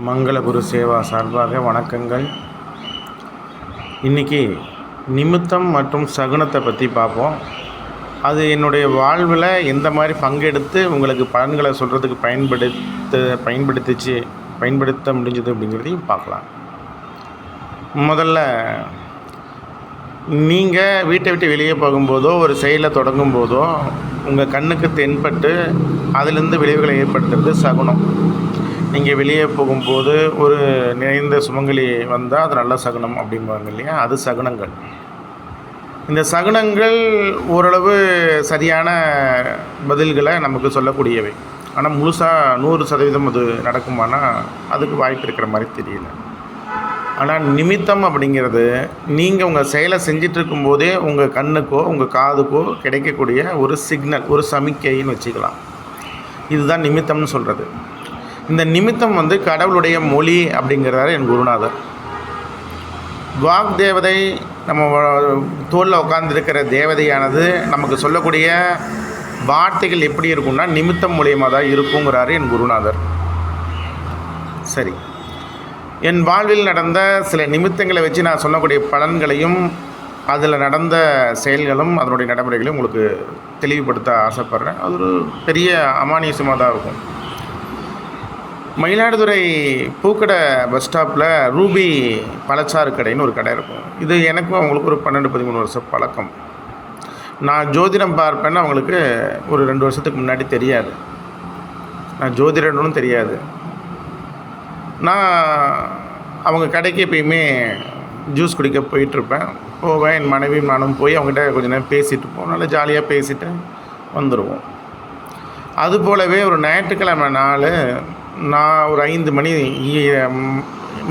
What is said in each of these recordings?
மங்களகுரு சேவா சார்பாக வணக்கங்கள். இன்றைக்கி நிமித்தம் மற்றும் சகுனத்தை பற்றி பார்ப்போம். அது என்னுடைய வாழ்வில் எந்த மாதிரி பங்கெடுத்து உங்களுக்கு பலன்களை சொல்கிறதுக்கு பயன்படுத்த முடிஞ்சது அப்படிங்கிறதையும் பார்க்கலாம். முதல்ல நீங்கள் வீட்டை விட்டு வெளியே போகும்போதோ ஒரு செயலை தொடங்கும் போதோ உங்கள் கண்ணுக்கு தென்பட்டு அதிலிருந்து விளைவுகளை ஏற்படுத்துறது சகுனம். நீங்கள் வெளியே போகும்போது ஒரு நிறைந்த சுமங்கலி வந்தால் அது நல்ல சகுனம் அப்படிம்பாங்க இல்லையா, அது சகுனங்கள். இந்த சகுனங்கள் ஓரளவு சரியான பதில்களை நமக்கு சொல்லக்கூடியவை. ஆனால் முழுசாக 100% அது நடக்குமானா அதுக்கு வாய்ப்பு இருக்கிற மாதிரி தெரியல. ஆனால் நிமித்தம் அப்படிங்கிறது நீங்கள் உங்கள் செயலை செஞ்சிட்ருக்கும்போதே உங்கள் கண்ணுக்கோ உங்கள் காதுக்கோ கிடைக்கக்கூடிய ஒரு சிக்னல், ஒரு சமிக்கைன்னு வச்சுக்கலாம். இதுதான் நிமித்தம்னு சொல்கிறது. இந்த நிமித்தம் கடவுளுடைய மொழி அப்படிங்கிறார் என் குருநாதர். வாக் தேவதை, நம்ம தோளில் உட்கார்ந்துருக்கிற தேவதையானது நமக்கு சொல்லக்கூடிய வார்த்தைகள் எப்படி இருக்கும்னா நிமித்தம் மூலியமாக தான் இருக்குங்கிறாரு என் குருநாதர். சரி, என் வாழ்வில் நடந்த சில நிமித்தங்களை வச்சு நான் சொல்லக்கூடிய பலன்களையும் அதில் நடந்த செயல்களும் அதனுடைய நடைமுறைகளையும் உங்களுக்கு தெளிவுபடுத்த ஆசைப்பட்றேன். அது ஒரு பெரிய அமானுஷ்யமாக தான் இருக்கும். மயிலாடுதுறை பூக்கடை பஸ் ஸ்டாப்பில் ரூபி பழச்சாறு கடைன்னு ஒரு கடை இருக்கும். இது எனக்கும் அவங்களுக்கு ஒரு 12-13 வருஷம் பழக்கம். நான் ஜோதிடம் பார்ப்பேன்னு அவங்களுக்கு ஒரு 2 வருஷத்துக்கு முன்னாடி தெரியாது. நான் ஜோதிடனும் தெரியாது. நான் அவங்க கடைக்கு எப்பயுமே ஜூஸ் குடிக்க போயிட்டுருப்பேன். போவேன், என் மனைவியும் நானும் போய் அவங்ககிட்ட கொஞ்சம் நேரம் பேசிகிட்டு இருப்போம். நல்லா ஜாலியாக பேசிட்டு வந்துடுவோம். அதுபோலவே ஒரு ஞாயிற்றுக்கிழமை நாள் நான் ஒரு 5 மணி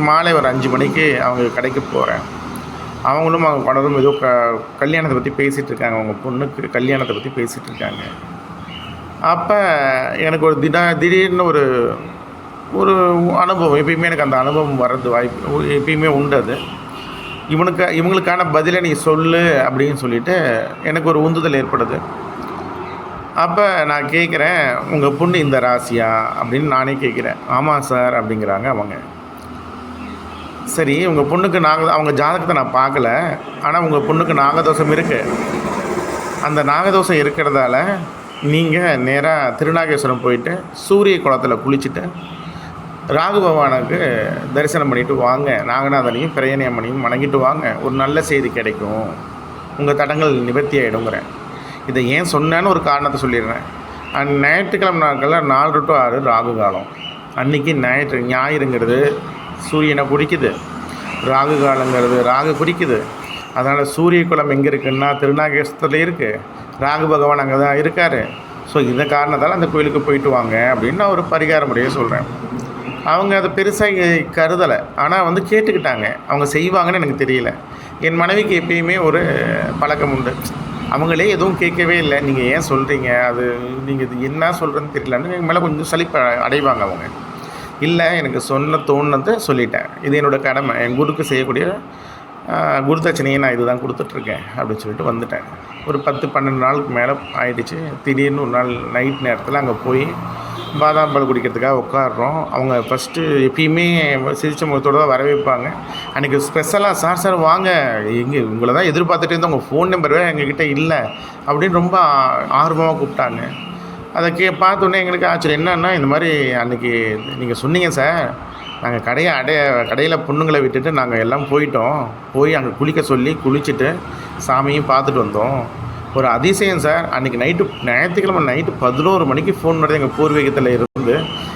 மாலை ஒரு 5 மணிக்கு அவங்க கடைக்கு போகிறேன். அவங்களும் அவங்க பணரும் ஏதோ கல்யாணத்தை பற்றி பேசிகிட்டு இருக்காங்க. அவங்க பொண்ணுக்கு கல்யாணத்தை பற்றி பேசிகிட்டு இருக்காங்க. அப்போ எனக்கு ஒரு திடீர்னு ஒரு அனுபவம், எப்பயுமே எனக்கு அந்த அனுபவம் வர்றது வாய்ப்பு எப்பயுமே உண்டு. அது இவங்களுக்கான பதிலை நீ சொல்லு அப்படின்னு சொல்லிவிட்டு எனக்கு ஒரு உந்துதல் ஏற்படுது. அப்போ நான் கேட்குறேன், உங்கள் பொண்ணு இந்த ராசியா அப்படின்னு நானே கேட்குறேன். ஆமாம் சார் அப்படிங்கிறாங்க அவங்க. சரி, உங்கள் பொண்ணுக்கு அவங்க ஜாதகத்தை நான் பார்க்கல, ஆனால் உங்கள் பொண்ணுக்கு நாகதோஷம் இருக்குது. அந்த நாகதோஷம் இருக்கிறதால நீங்கள் நேராக திருநாகேஸ்வரம் போயிட்டு சூரிய குளத்தில் குளிச்சுட்டு ராகு பகவானுக்கு தரிசனம் பண்ணிவிட்டு வாங்க, நாகநாதனையும் பிரயணியம்மனையும் வணங்கிட்டு வாங்க, ஒரு நல்ல செய்தி கிடைக்கும், உங்கள் தடங்கள் நிவர்த்தி ஆகிடுங்கிறேன். இதை ஏன் சொன்னேன்னு ஒரு காரணத்தை சொல்லிடுறேன். ஞாயிற்றுக்கிழமை நாட்களில் 4 to 6 ராகு காலம். அன்றைக்கி ஞாயிறுங்கிறது சூரியனை குறிக்குது, ராகு காலங்கிறது ராகு குறிக்குது. அதனால் சூரிய குலம் எங்கே இருக்குன்னா திருநாகேஸ்வரத்தில் இருக்குது, ராகு பகவான் அங்கே தான் இருக்கார். ஸோ இந்த காரணத்தால் அந்த கோயிலுக்கு போயிட்டு வாங்க அப்படின்னு நான் ஒரு பரிகார முறையை சொல்கிறேன். அவங்க அதை பெருசாக கருதலை, ஆனால் கேட்டுக்கிட்டாங்க. அவங்க செய்வாங்கன்னு எனக்கு தெரியல. என் மனைவிக்கு எப்பயுமே ஒரு பழக்கம் உண்டு. அவங்களே எதுவும் கேட்கவே இல்லை, நீங்கள் ஏன் சொல்கிறீங்க, அது நீங்கள் இது என்ன சொல்கிறேன்னு தெரியலன்னு எங்கள் மேலே கொஞ்சம் சலிப்பு அடைவாங்க அவங்க. இல்லை, எனக்கு தோணுனதை சொல்லிட்டேன், இது என்னோடய கடமை, என் குருக்கு செய்யக்கூடிய குருதட்சணையை நான் இதுதான் கொடுத்துட்ருக்கேன் அப்படின்னு சொல்லிட்டு வந்துட்டேன். ஒரு 10-12 நாளுக்கு மேலே ஆகிடுச்சு. திடீர்னு ஒரு நாள் நைட் நேரத்தில் அங்கே போய் பாதாம் பால் குடிக்கிறதுக்காக உட்காடுறோம். அவங்க ஃபஸ்ட்டு எப்பயுமே சிரிச்ச முகத்தோடு தான் வரவேற்பாங்க. அன்றைக்கி ஸ்பெஷலாக சார் வாங்க, உங்களை தான் எதிர்பார்த்துட்டு இருந்தால் உங்கள் ஃபோன் நம்பர் வேறு எங்ககிட்ட இல்லை அப்படின்னு ரொம்ப ஆர்வமாக கூப்பிட்டாங்க. அதை பார்த்தோன்னே எங்களுக்கு ஆச்சரியம். என்னன்னா, இந்த மாதிரி அன்றைக்கி நீங்கள் சொன்னீங்க சார், நாங்கள் கடையில் பொண்ணுங்களை விட்டுட்டு நாங்கள் எல்லாம் போய் அங்கே குளிக்க சொல்லி குளிச்சுட்டு சாமியும் பார்த்துட்டு வந்தோம். ஒரு அதிசயம் சார், அன்றைக்கி ஞாயிற்றுக்கிழமை நைட்டு 11 மணிக்கு ஃபோன் வருது எங்கள் பூர்வீகத்தில் இருந்து.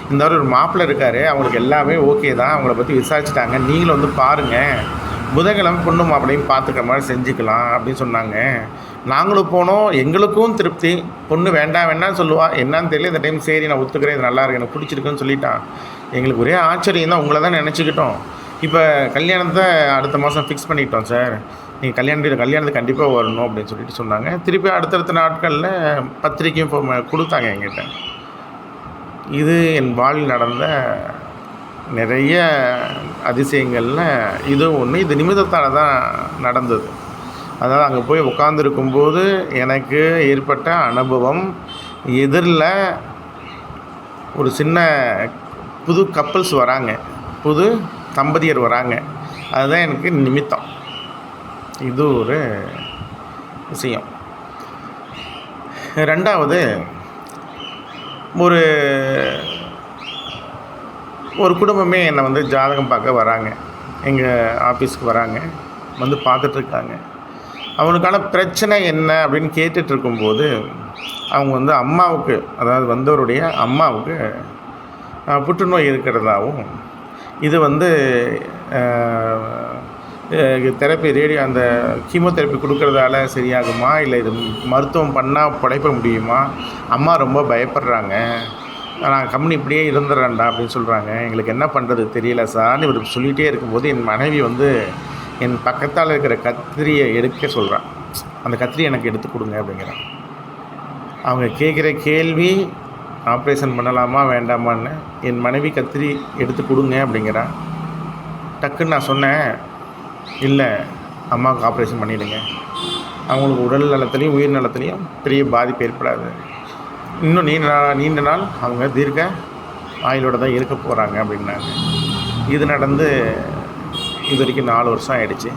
இந்த மாதிரி ஒரு மாப்பிள்ளை இருக்கார், அவங்களுக்கு எல்லாமே ஓகே தான், அவங்கள பற்றி விசாரிச்சுட்டாங்க, நீங்களும் பாருங்கள், புதன்கிழமை பொண்ணு மாப்பிள்ளையும் பார்த்துக்கிற மாதிரி செஞ்சுக்கலாம் அப்படின்னு சொன்னாங்க. நாங்களும் போனோம். எங்களுக்கும் திருப்தி. பொண்ணு வேண்டாம்னு சொல்லுவா, என்னான்னு தெரியல. இந்த டைம் சரி நான் ஒத்துக்கிறேன், இது நல்லா இருக்கு, எனக்கு பிடிச்சிருக்குன்னு சொல்லிட்டான். எங்களுக்கு ஒரே ஆச்சரியம் தான், உங்களை தான் நினச்சிக்கிட்டோம். இப்போ கல்யாணத்தை அடுத்த மாதம் ஃபிக்ஸ் பண்ணிட்டோம் சார், நீங்கள் கல்யாணத்துக்கு கண்டிப்பாக வரணும் அப்படின்னு சொல்லிட்டு சொன்னாங்க. திருப்பி அடுத்தடுத்த நாட்களில் பத்திரிக்கையும் கொடுத்தாங்க என்கிட்ட. இது என் வாழ்வில் நடந்த நிறைய அதிசயங்களில் இது ஒன்று. இது நிமித்தத்தால் தான் நடந்தது. அதாவது அங்கே போய் உட்காந்துருக்கும்போது எனக்கு ஏற்பட்ட அனுபவம், எதிரில் ஒரு சின்ன புது கப்பல்ஸ் வராங்க. புது தம்பதியர் வராங்க. அதுதான் எனக்கு நிமித்தம். இது ஒரு விஷயம். 2வது, ஒரு ஒரு குடும்பமே என்னை வந்து ஜாதகம் பார்க்க வராங்க. எங்கள் ஆஃபீஸ்க்கு வராங்க, வந்து பார்த்துட்ருக்காங்க. அவனுக்கான பிரச்சனை என்ன அப்படின்னு கேட்டுட்ருக்கும்போது, அவங்க வந்து அம்மாவுக்கு, அதாவது வந்தவருடைய அம்மாவுக்கு புற்றுநோய் இருக்கிறதாவும், இது வந்து தெரப்பி அந்த கீமோதெரப்பி கொடுக்கறதால சரியாகுமா, இல்லை இது மருத்துவம் பண்ணால் பிழைப்ப முடியுமா, அம்மா ரொம்ப பயப்படுறாங்க, நான் கம்முனு இப்படியே இருந்துடுறேன்டா அப்படின்னு சொல்கிறாங்க, எங்களுக்கு என்ன பண்ணுறது தெரியல சார்னு இவர் சொல்லிகிட்டே இருக்கும்போது, என் மனைவி வந்து என் பக்கத்தால் இருக்கிற கத்திரியை எடுக்க சொல்கிறான். அந்த கத்திரி எனக்கு எடுத்து கொடுங்க அப்படிங்கிறான். அவங்க கேட்குற கேள்வி, ஆப்ரேஷன் பண்ணலாமா வேண்டாமான்னு. என் மனைவி கத்திரி எடுத்து கொடுங்க அப்படிங்கிறான். டக்குன்னு நான் சொன்னேன், இல்லை அம்மாவுக்கு ஆப்ரேஷன் பண்ணிவிடுங்க, அவங்களுக்கு உடல் நலத்துலேயும் உயிர் நலத்துலேயும் பெரிய பாதிப்பு ஏற்படாது, இன்னும் நீண்ட நாள் அவங்க தீர்க்க ஆயுளோடு தான் இருக்க போகிறாங்க அப்படின்னாங்க. இது நடந்து இது வரைக்கும் 4 வருஷம் ஆகிடுச்சு.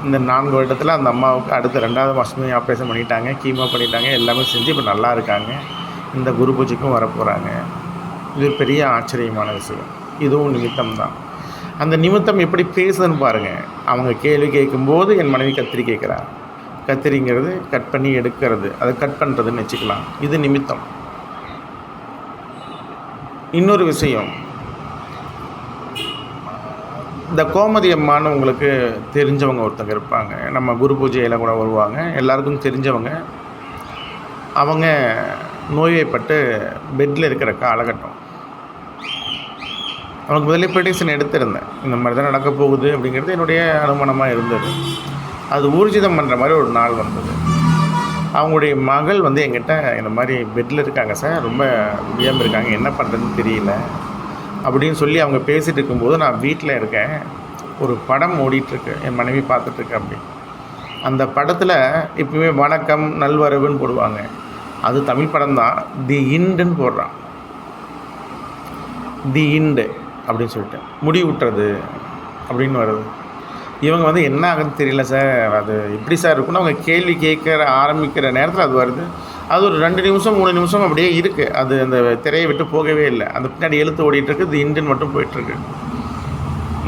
இந்த 4 வருடத்தில் அந்த அம்மாவுக்கு அடுத்த 2வது மாதமே ஆப்ரேஷன் பண்ணிட்டாங்க, கீமோ பண்ணிட்டாங்க, எல்லாமே செஞ்சு இப்போ நல்லா இருக்காங்க. இந்த குரு பூஜைக்கும் வரப்போகிறாங்க. இது பெரிய ஆச்சரியமான விஷயம். இதுவும் நிமித்தம் தான். அந்த நிமித்தம் எப்படி பேசுதுன்னு பாருங்கள். அவங்க கேள்வி கேட்கும்போது என் மனைவி கத்திரி கேட்குறா. கத்திரிங்கிறது கட் பண்ணி எடுக்கிறது, அதை கட் பண்ணுறதுன்னு வச்சுக்கலாம். இது நிமித்தம். இன்னொரு விஷயம், இந்த கோமதி அம்மான்னு உங்களுக்கு தெரிஞ்சவங்க ஒருத்தங்க இருப்பாங்க, நம்ம குரு பூஜையில் கூட வருவாங்க, எல்லாருக்கும் தெரிஞ்சவங்க. அவங்க நோய்வாய்ப்பட்டு பெட்டில் இருக்கிற காலகட்டம். அவனுக்கு முதல்ல ப்ரெடிக்ஷன் எடுத்திருந்தேன், இந்த மாதிரி தான் நடக்க போகுது அப்படிங்கிறது என்னுடைய அனுமானமாக இருந்தது. அது ஊர்ஜிதம் பண்ணுற மாதிரி ஒரு நாள் வந்தது. அவங்களுடைய மகள் வந்து என்கிட்ட இந்த மாதிரி பெட்டில் இருக்காங்க சார், ரொம்ப முடியாமல் இருக்காங்க, என்ன பண்ணுறதுன்னு தெரியல அப்படின்னு சொல்லி அவங்க பேசிகிட்டு இருக்கும்போது நான் வீட்டில் இருக்கேன். ஒரு படம் ஓடிட்டுருக்கு, என் மனைவி பார்த்துட்ருக்கு. அப்படி அந்த படத்தில் இப்போவே வணக்கம் நல்வரவுன்னு போடுவாங்க. அது தமிழ் படம் தான். தி இண்டுன்னு போடுறான். தி இண்டு அப்படின்னு சொல்லிட்டு முடிவு விட்டுறது அப்படின்னு வருது. இவங்க வந்து என்ன ஆகுதுன்னு தெரியல சார், அது எப்படி சார் இருக்குன்னு அவங்க கேள்வி கேட்குற ஆரம்பிக்கிற நேரத்தில் அது வருது. அது ஒரு 2 நிமிஷம் 3 நிமிஷம் அப்படியே இருக்குது. அது அந்த திரையை விட்டு போகவே இல்லை. அந்த பின்னாடி எழுத்து ஓடிட்டுருக்கு, இது இண்டுன்னு மட்டும் போயிட்டுருக்கு.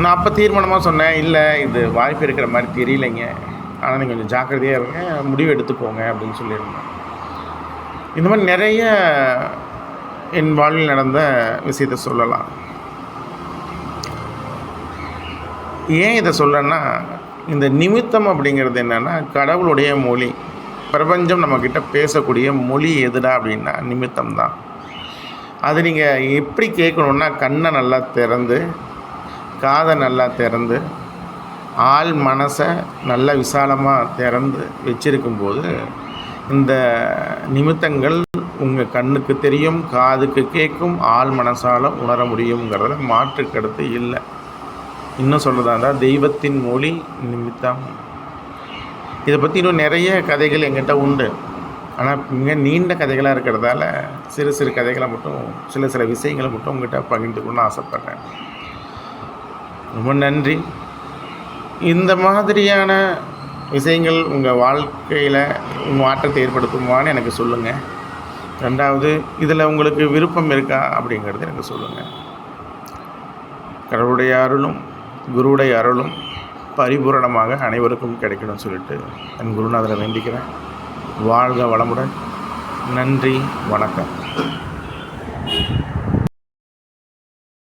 நான் அப்போ தீர்மானமாக சொன்னேன், இல்லை இது வாய்ப்பு இருக்கிற மாதிரி தெரியலைங்க, ஆனால் நீங்கள் கொஞ்சம் ஜாக்கிரதையாக இருங்க, முடிவு எடுத்துக்கோங்க அப்படின்னு சொல்லியிருந்தேன். இந்த மாதிரி நிறைய என் வாழ்வில் நடந்த விஷயத்தை சொல்லலாம். ஏன் இதை சொல்லன்னா, இந்த நிமித்தம் அப்படிங்கிறது என்னென்னா கடவுளுடைய மொழி. பிரபஞ்சம் நம்மக்கிட்ட பேசக்கூடிய மொழி எதுடா அப்படின்னா நிமித்தம் தான். அது நீங்கள் எப்படி கேட்கணுன்னா, கண்ணை நல்லா திறந்து, காதை நல்லா திறந்து, ஆள் மனசை நல்லா விசாலமாக திறந்து வச்சிருக்கும்போது இந்த நிமித்தங்கள் உங்கள் கண்ணுக்கு தெரியும், காதுக்கு கேட்கும், ஆள் மனசால் உணர முடியுங்கிறத மாற்று கருத்து இல்லை. இன்னும் சொல்கிறதா இருந்தால் தெய்வத்தின் மொழி நிமித்தம். இதை பற்றி இன்னும் நிறைய கதைகள் எங்கிட்ட உண்டு. ஆனால் மிக நீண்ட கதைகளாக இருக்கிறதால சிறு கதைகளை மட்டும், சில விஷயங்களை மட்டும் உங்கள்கிட்ட பகிர்ந்துக்கணும்னு ஆசைப்பட்றேன். ரொம்ப நன்றி. இந்த மாதிரியான விஷயங்கள் உங்கள் வாழ்க்கையில் மாற்றத்தை ஏற்படுத்துமான்னு எனக்கு சொல்லுங்கள். 2வது, இதில் உங்களுக்கு விருப்பம் இருக்கா அப்படிங்கிறது எனக்கு சொல்லுங்கள். கடவுளுடைய அருளும் குருவுடைய அருளும் பரிபூரணமாக அனைவருக்கும் கிடைக்கணும்னு சொல்லிட்டு என் குருநாதரை வேண்டிக்கிறேன். வாழ்க வளமுடன். நன்றி, வணக்கம்.